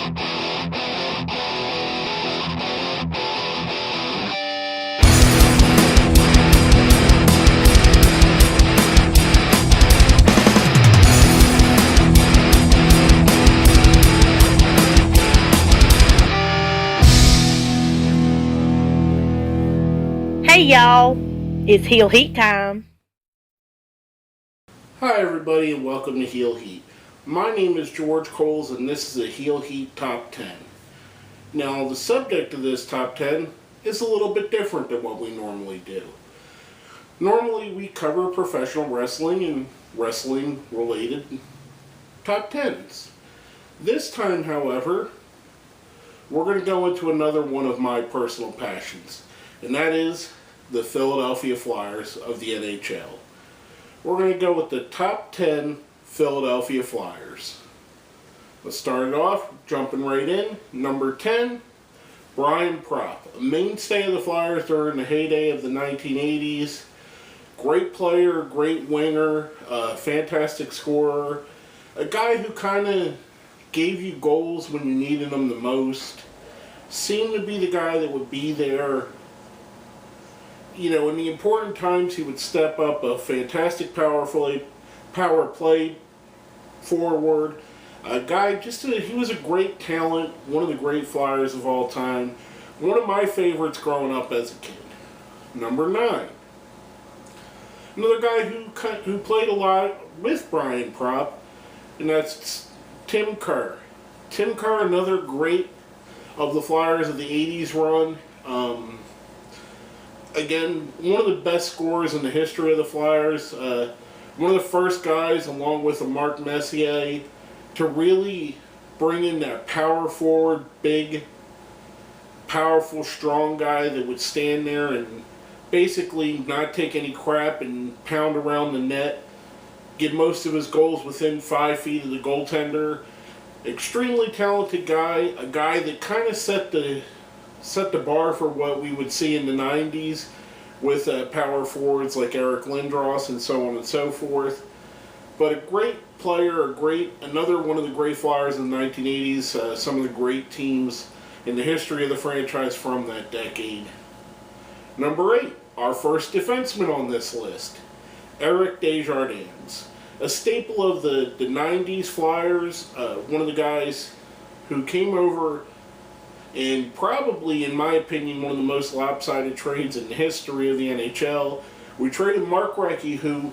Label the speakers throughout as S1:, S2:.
S1: Hey y'all, it's Heel Heat time.
S2: Hi, everybody, and welcome to Heel Heat. My name is George Coles, and this is a Heel Heat Top 10. Now, the subject of this Top 10 is a little bit different than what we normally do. Normally, we cover professional wrestling and wrestling related Top 10s. This time, however, we're going to go into another one of my personal passions, and that is the Philadelphia Flyers of the NHL. We're going to go with the top 10 Philadelphia Flyers. Let's start it off, jumping right in. Number 10, Brian Propp, a mainstay of the Flyers during the heyday of the 1980s. Great player, great winger, fantastic scorer. A guy who kind of gave you goals when you needed them the most. Seemed to be the guy that would be there. You know, in the important times, he would step up. A fantastic power play forward. A guy, he was a great talent, one of the great Flyers of all time. One of my favorites growing up as a kid. Number 9. Another guy who played a lot with Brian Propp, and that's Tim Kerr. Tim Kerr, another great of the Flyers of the 80s run. Again, one of the best scorers in the history of the Flyers. One of the first guys, along with Mark Messier, to really bring in that power forward, big, powerful, strong guy that would stand there and basically not take any crap and pound around the net. Get most of his goals within 5 feet of the goaltender. Extremely talented guy, a guy that kind of set the bar for what we would see in the 90s with power forwards like Eric Lindros and so on and so forth. But a great player, another one of the great Flyers in the 1980s, some of the great teams in the history of the franchise from that decade. Number 8, our first defenseman on this list, Eric Desjardins. A staple of the 90s Flyers, one of the guys who came over and probably, in my opinion, one of the most lopsided trades in the history of the NHL. We traded Mark Recchi, who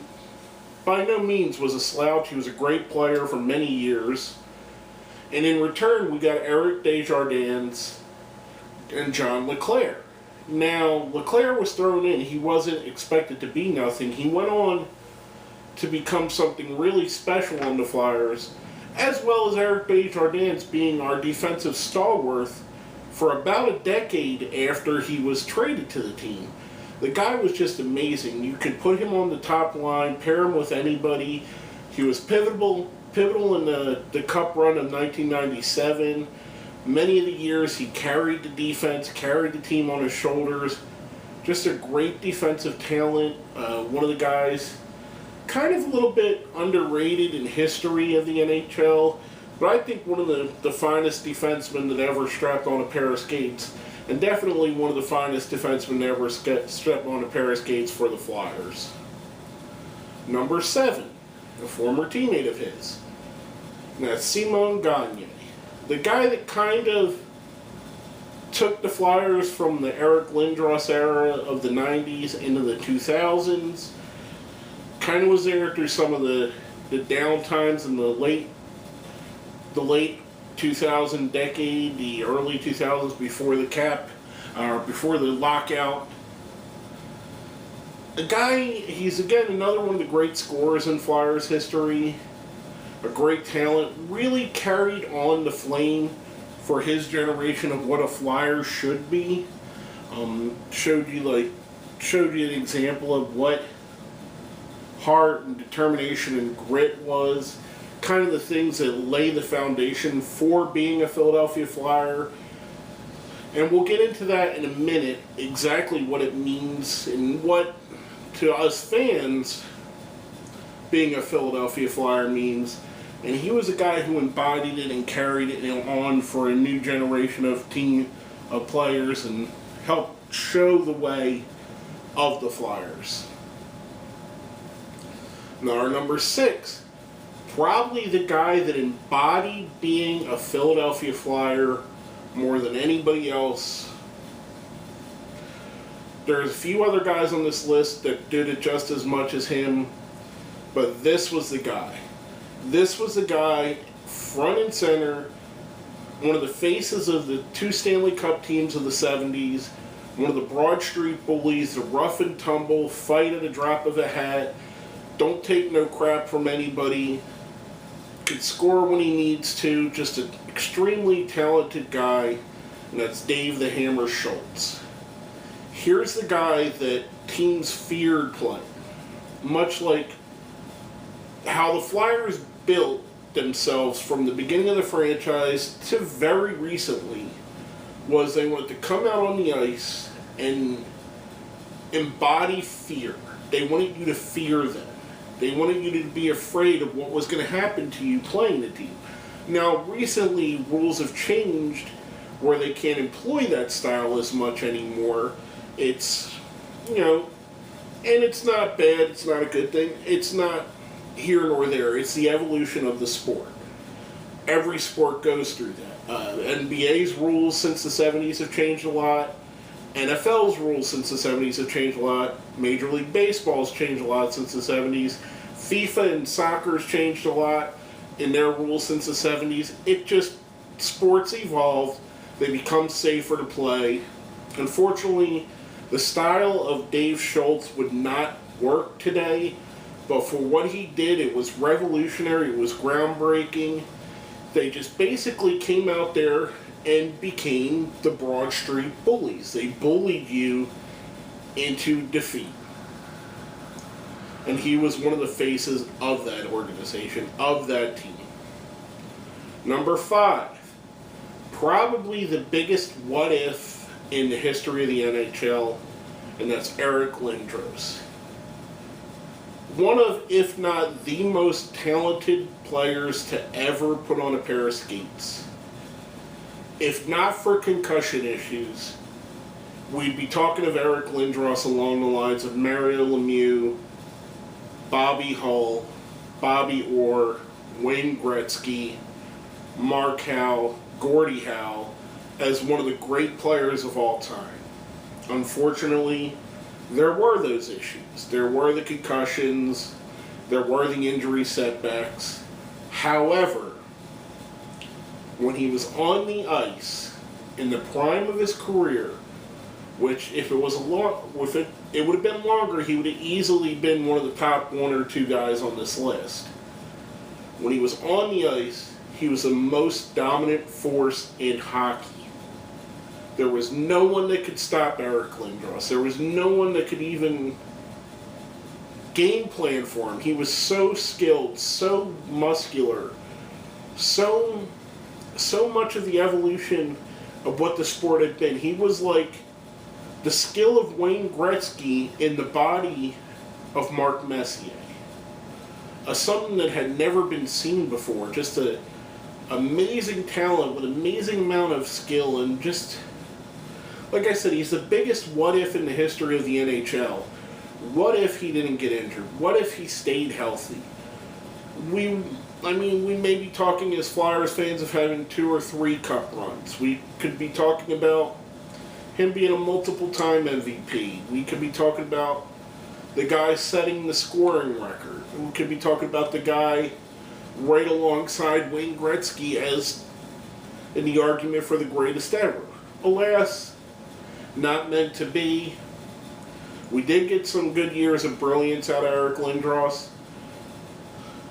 S2: by no means was a slouch. He was a great player for many years. And in return, we got Eric Desjardins and John LeClair. Now, LeClair was thrown in. He wasn't expected to be nothing. He went on to become something really special on the Flyers, as well as Eric Desjardins being our defensive stalwart for about a decade after he was traded to the team. The guy was just amazing. You could put him on the top line, pair him with anybody. He was pivotal in the Cup run of 1997. Many of the years he carried the defense, carried the team on his shoulders. Just a great defensive talent. One of the guys kind of a little bit underrated in history of the NHL. But I think one of the finest defensemen that ever strapped on a pair of skates, and definitely one of the finest defensemen that ever strapped on a pair of skates for the Flyers. Number 7, a former teammate of his. And that's Simon Gagne. The guy that kind of took the Flyers from the Eric Lindros era of the 90s into the 2000s. Kind of was there through some of the down times in the late 2000 decade, the early 2000s before the cap, or before the lockout. A guy, he's again another one of the great scorers in Flyers history. A great talent, really carried on the flame for his generation of what a Flyer should be. Showed you an example of what heart and determination and grit was. Kind of the things that lay the foundation for being a Philadelphia Flyer. And we'll get into that in a minute, exactly what it means and what, to us fans, being a Philadelphia Flyer means. And he was a guy who embodied it and carried it on for a new generation of team of players and helped show the way of the Flyers. Now, our number 6, probably the guy that embodied being a Philadelphia Flyer more than anybody else. There's a few other guys on this list that did it just as much as him, but this was the guy. This was the guy, front and center, one of the faces of the 2 Stanley Cup teams of the 70s, one of the Broad Street Bullies, the rough and tumble, fight at a drop of a hat, don't take no crap from anybody, could score when he needs to, just an extremely talented guy, and that's Dave the Hammer Schultz. Here's the guy that teams feared playing, much like how the Flyers built themselves from the beginning of the franchise to very recently, was they wanted to come out on the ice and embody fear. They wanted you to fear them. They wanted you to be afraid of what was going to happen to you playing the team. Now, recently, rules have changed where they can't employ that style as much anymore. It's, and it's not bad, it's not a good thing. It's not here nor there. It's the evolution of the sport. Every sport goes through that. NBA's rules since the 70s have changed a lot. NFL's rules since the 70s have changed a lot. Major League Baseball's changed a lot since the 70s. FIFA and soccer's changed a lot in their rules since the 70s. Sports evolved. They become safer to play. Unfortunately, the style of Dave Schultz would not work today. But for what he did, it was revolutionary, it was groundbreaking. They just basically came out there and became the Broad Street Bullies. They bullied you into defeat. And he was one of the faces of that organization, of that team. Number 5, probably the biggest what if in the history of the NHL, and that's Eric Lindros. One of, if not the most talented players to ever put on a pair of skates. If not for concussion issues, we'd be talking of Eric Lindros along the lines of Mario Lemieux, Bobby Hull, Bobby Orr, Wayne Gretzky, Mark Howe, Gordie Howe, as one of the great players of all time. Unfortunately, there were those issues. There were the concussions. There were the injury setbacks. However, when he was on the ice in the prime of his career, which if it was it would have been longer, he would have easily been one of the top 1 or 2 guys on this list. When he was on the ice, he was the most dominant force in hockey. There was no one that could stop Eric Lindros. There was no one that could even game plan for him. He was so skilled, so muscular, so much of the evolution of what the sport had been. He was like the skill of Wayne Gretzky in the body of Mark Messier. Something that had never been seen before. Just an amazing talent with an amazing amount of skill and just... Like I said, he's the biggest what if in the history of the NHL. What if he didn't get injured? What if he stayed healthy? We may be talking as Flyers fans of having 2 or 3 cup runs. We could be talking about him being a multiple-time MVP. We could be talking about the guy setting the scoring record. We could be talking about the guy right alongside Wayne Gretzky as in the argument for the greatest ever. Alas, not meant to be. We did get some good years of brilliance out of Eric Lindros.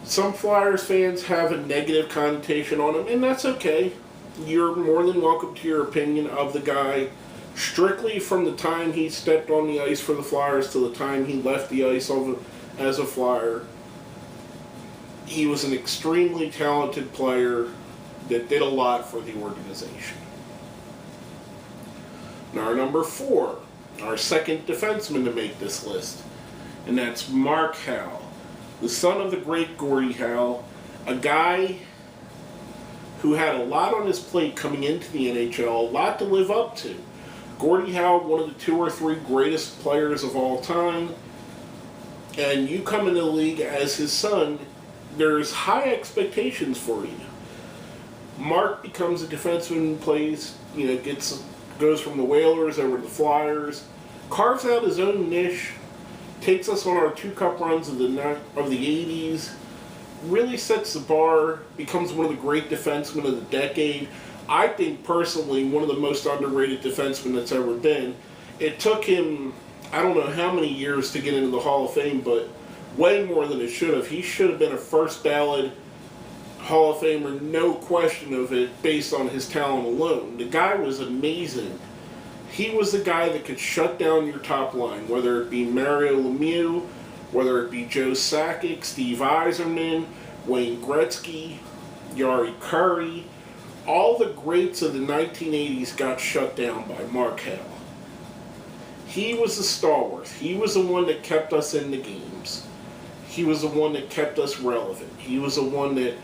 S2: Some Flyers fans have a negative connotation on him, and that's okay. You're more than welcome to your opinion of the guy. Strictly from the time he stepped on the ice for the Flyers to the time he left the ice as a Flyer, he was an extremely talented player that did a lot for the organization. Now, our number 4, our second defenseman to make this list, and that's Mark Howe, the son of the great Gordie Howe, A guy who had a lot on his plate coming into the NHL, a lot to live up to. Gordie Howe, one of the 2 or 3 greatest players of all time, and you come into the league as his son, there's high expectations for you. Mark becomes a defenseman, plays, goes from the Whalers over to the Flyers, carves out his own niche, takes us on our 2 cup runs of the 80s, really sets the bar, becomes one of the great defensemen of the decade. I think personally one of the most underrated defensemen that's ever been. It took him, I don't know how many years to get into the Hall of Fame, but way more than it should have. He should have been a first ballot Hall of Famer, no question of it, based on his talent alone. The guy was amazing. He was the guy that could shut down your top line, whether it be Mario Lemieux, whether it be Joe Sakic, Steve Yzerman, Wayne Gretzky, Jari Kurri. All the greats of the 1980s got shut down by Mark Howe. He was the stalwart. He was the one that kept us in the games. He was the one that kept us relevant. He was the one that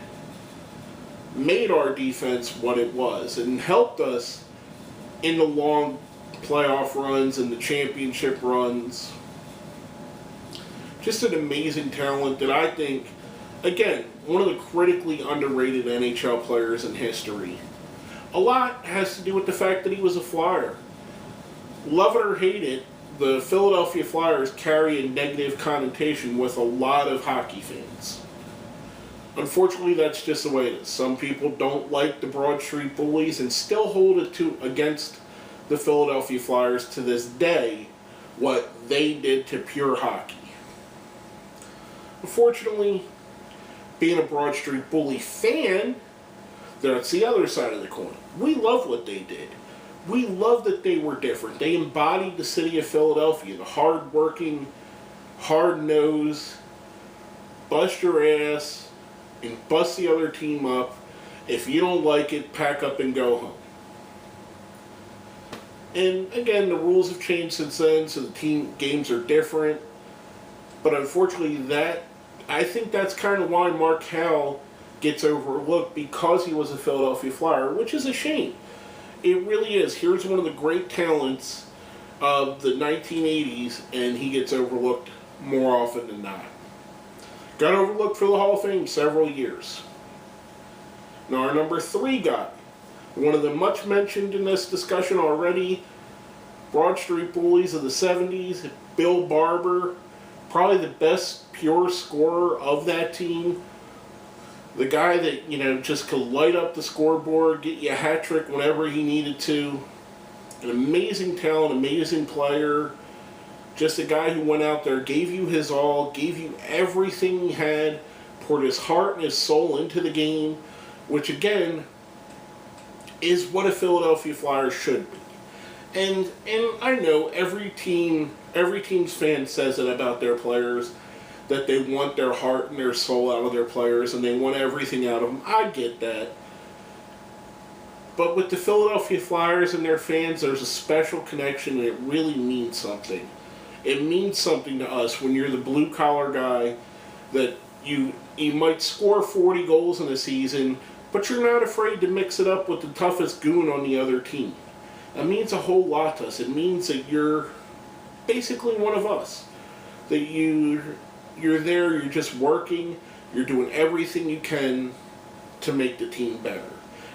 S2: made our defense what it was and helped us in the long playoff runs and the championship runs. Just an amazing talent that I think, again, one of the critically underrated NHL players in history. A lot has to do with the fact that he was a Flyer. Love it or hate it, the Philadelphia Flyers carry a negative connotation with a lot of hockey fans. Unfortunately, that's just the way it is. Some people don't like the Broad Street Bullies and still hold it against the Philadelphia Flyers to this day what they did to pure hockey. Unfortunately, being a Broad Street Bully fan, that's the other side of the coin. We love what they did. We love that they were different. They embodied the city of Philadelphia, the hard-working, hard-nosed, bust your ass, and bust the other team up. If you don't like it, pack up and go home. And again, the rules have changed since then, so the team games are different. But unfortunately, I think that's kind of why Mark Howe gets overlooked, because he was a Philadelphia Flyer, which is a shame. It really is. Here's one of the great talents of the 1980s, and he gets overlooked more often than not. Got overlooked for the Hall of Fame several years. Now our number 3 guy, one of the much mentioned in this discussion already, Broad Street Bullies of the 70s, Bill Barber, probably the best pure scorer of that team. The guy that, just could light up the scoreboard, get you a hat trick whenever he needed to. An amazing talent, amazing player. Just a guy who went out there, gave you his all, gave you everything he had, poured his heart and his soul into the game, which again is what a Philadelphia Flyer should be. And I know every team's fan says it about their players, that they want their heart and their soul out of their players and they want everything out of them. I get that. But with the Philadelphia Flyers and their fans, there's a special connection, and it really means something. It means something to us when you're the blue-collar guy that you might score 40 goals in a season, but you're not afraid to mix it up with the toughest goon on the other team. That means a whole lot to us. It means that you're basically one of us. That you're there, you're just working, you're doing everything you can to make the team better.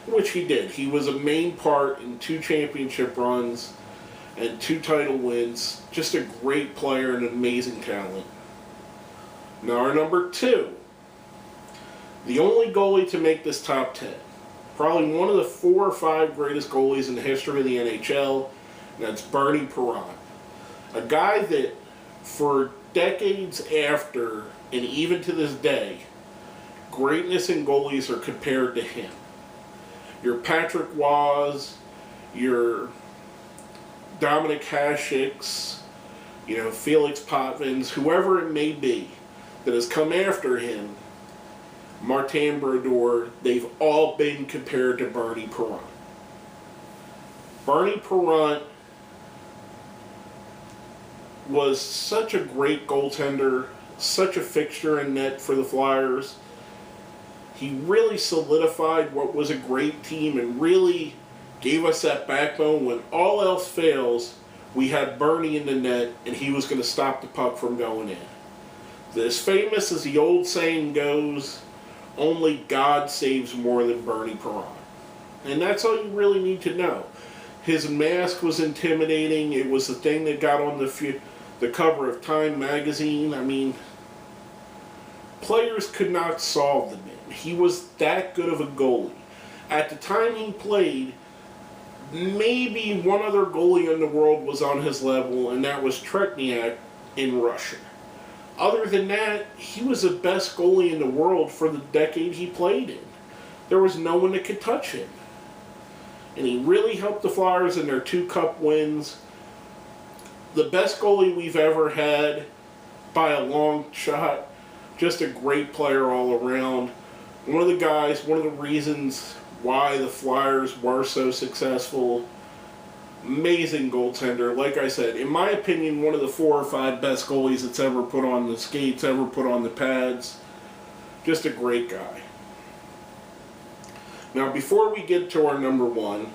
S2: Which he did. He was a main part in 2 championship runs and 2 title wins. Just a great player and an amazing talent. Now our number 2. The only goalie to make this top 10. Probably one of the 4 or 5 greatest goalies in the history of the NHL. And that's Bernie Parent. A guy that for decades after, and even to this day, greatness in goalies are compared to him. Your Patrick Roy, your Dominic Hasek's, Felix Potvins, whoever it may be that has come after him, Martin Brodeur, they've all been compared to Bernie Parent. Bernie Parent was such a great goaltender, such a fixture in net for the Flyers. He really solidified what was a great team and really gave us that backbone when all else fails. We had Bernie in the net, and he was going to stop the puck from going in. As famous as the old saying goes, only God saves more than Bernie Perron. And that's all you really need to know. His mask was intimidating. It was the thing that got on the cover of Time magazine. I mean, players could not solve the man. He was that good of a goalie. At the time he played, maybe one other goalie in the world was on his level, and that was Tretniak in Russia. Other than that, he was the best goalie in the world for the decade he played in. There was no one that could touch him. And he really helped the Flyers in their 2 cup wins. The best goalie we've ever had by a long shot. Just a great player all around. One of the reasons why the Flyers were so successful. Amazing goaltender. Like I said, in my opinion, one of the 4 or 5 best goalies that's ever put on the skates, ever put on the pads. Just a great guy. Now, before we get to our number 1,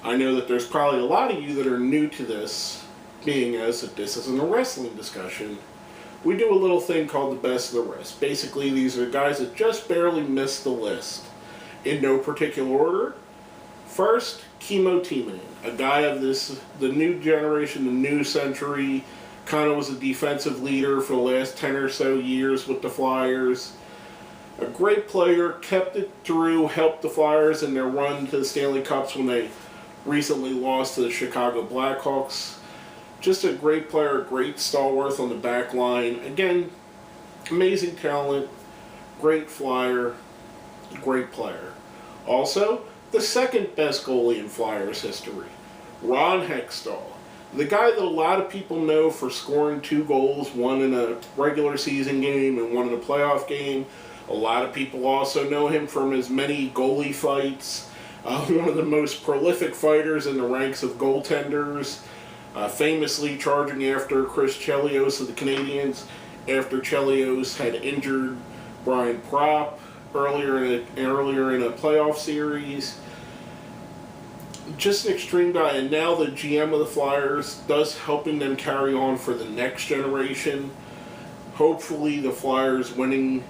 S2: I know that there's probably a lot of you that are new to this, being as that this isn't a wrestling discussion. We do a little thing called the best of the rest. Basically, these are guys that just barely missed the list. In no particular order. First, Kimmo Timonen, a guy of the new generation, the new century, kind of was a defensive leader for the last 10 or so years with the Flyers. A great player, kept it through, helped the Flyers in their run to the Stanley Cups when they recently lost to the Chicago Blackhawks. Just a great player, a great stalwart on the back line. Again, amazing talent, great Flyer, great player. Also, the second best goalie in Flyers history, Ron Hextall. The guy that a lot of people know for scoring 2 goals, one in a regular season game and one in a playoff game. A lot of people also know him from his many goalie fights. One of the most prolific fighters in the ranks of goaltenders. Famously charging after Chris Chelios of the Canadiens after Chelios had injured Brian Propp earlier in a playoff series. Just an extreme guy, and now the GM of the Flyers, thus helping them carry on for the next generation. Hopefully the Flyers winning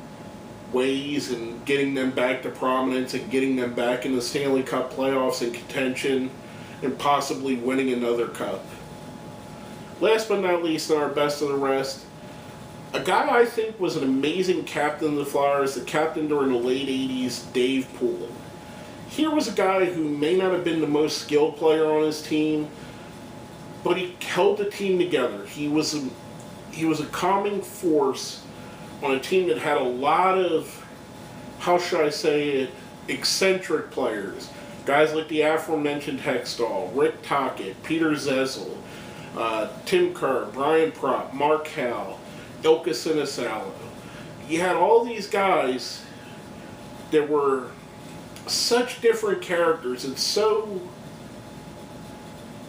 S2: ways and getting them back to prominence and getting them back in the Stanley Cup playoffs and contention and possibly winning another cup. Last but not least, on our best of the rest, a guy I think was an amazing captain of the Flyers, the captain during the late 80s, Dave Poulin. Here was a guy who may not have been the most skilled player on his team, but he held the team together. He was a calming force on a team that had a lot of, how should I say it, eccentric players. Guys like the aforementioned Hextall, Rick Tocchet, Peter Zezel, Tim Kerr, Brian Propp, Mark Howell, Ilka Sinisalo. You had all these guys that were such different characters and so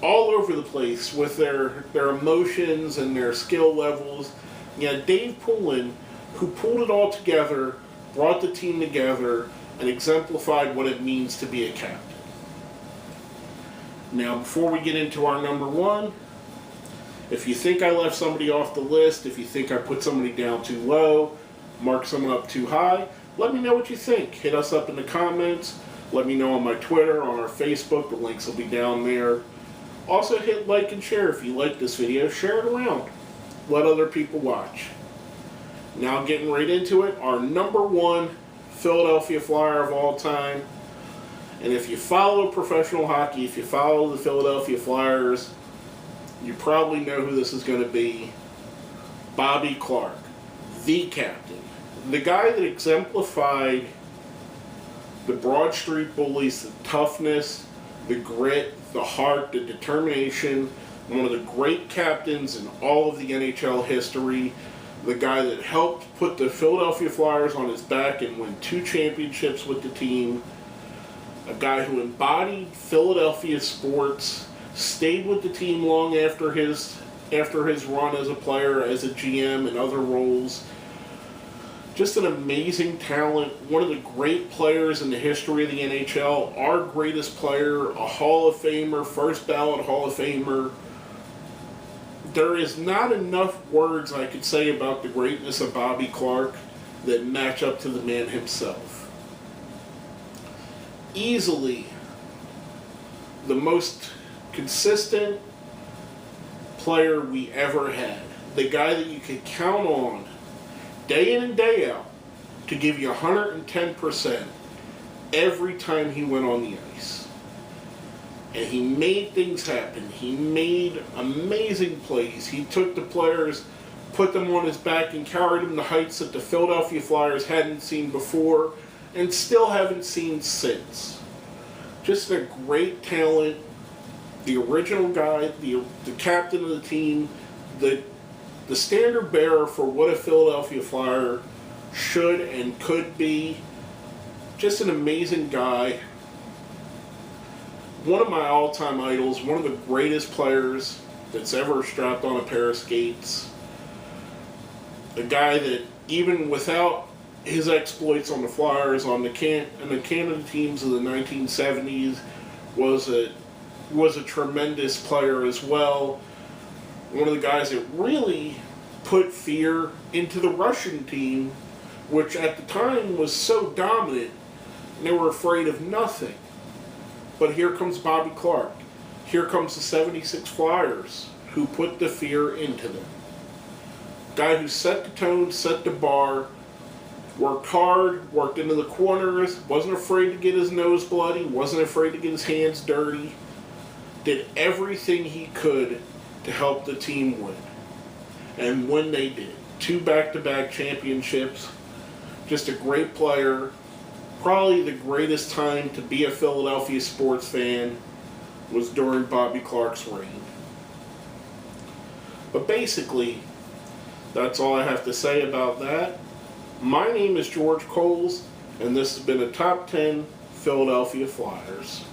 S2: all over the place with their emotions and their skill levels. You had Dave Poulin, who pulled it all together, brought the team together, and exemplified what it means to be a captain. Now, before we get into our number 1, if you think I left somebody off the list, if you think I put somebody down too low, mark someone up too high, let me know what you think. Hit us up in the comments. Let me know on my Twitter, on our Facebook. The links will be down there. Also, hit like and share if you like this video. Share it around. Let other people watch. Now, getting right into it, our number 1 Philadelphia Flyer of all time. And if you follow professional hockey, if you follow the Philadelphia Flyers, you probably know who this is going to be. Bobby Clarke, the captain. The guy that exemplified the Broad Street Bullies, the toughness, the grit, the heart, the determination. One of the great captains in all of the NHL history. The guy that helped put the Philadelphia Flyers on his back and win 2 championships with the team. A guy who embodied Philadelphia sports, stayed with the team long after his run as a player, as a GM, and other roles. Just an amazing talent, one of the great players in the history of the NHL, our greatest player, a Hall of Famer, first ballot Hall of Famer. There is not enough words I could say about the greatness of Bobby Clarke that match up to the man himself. Easily the most consistent player we ever had. The guy that you could count on day in and day out to give you 110% every time he went on the ice. And he made things happen. He made amazing plays. He took the players, put them on his back, and carried them to heights that the Philadelphia Flyers hadn't seen before and still haven't seen since. Just a great talent, the original guy, the captain of the team, the standard bearer for what a Philadelphia Flyer should and could be. Just an amazing guy. One of my all-time idols, one of the greatest players that's ever strapped on a pair of skates. A guy that, even without his exploits on the Flyers, on the Canada teams of the 1970s, was a tremendous player as well. One of the guys that really put fear into the Russian team, which at the time was so dominant, and they were afraid of nothing. But here comes Bobby Clarke. Here comes the 76 Flyers, who put the fear into them. Guy who set the tone, set the bar, worked hard, worked into the corners, wasn't afraid to get his nose bloody, wasn't afraid to get his hands dirty, did everything he could to help the team win. And when they did, 2 back-to-back championships, just a great player, probably the greatest time to be a Philadelphia sports fan was during Bobby Clarke's reign. But basically, that's all I have to say about that. My name is George Coles, and this has been a Top 10 Philadelphia Flyers.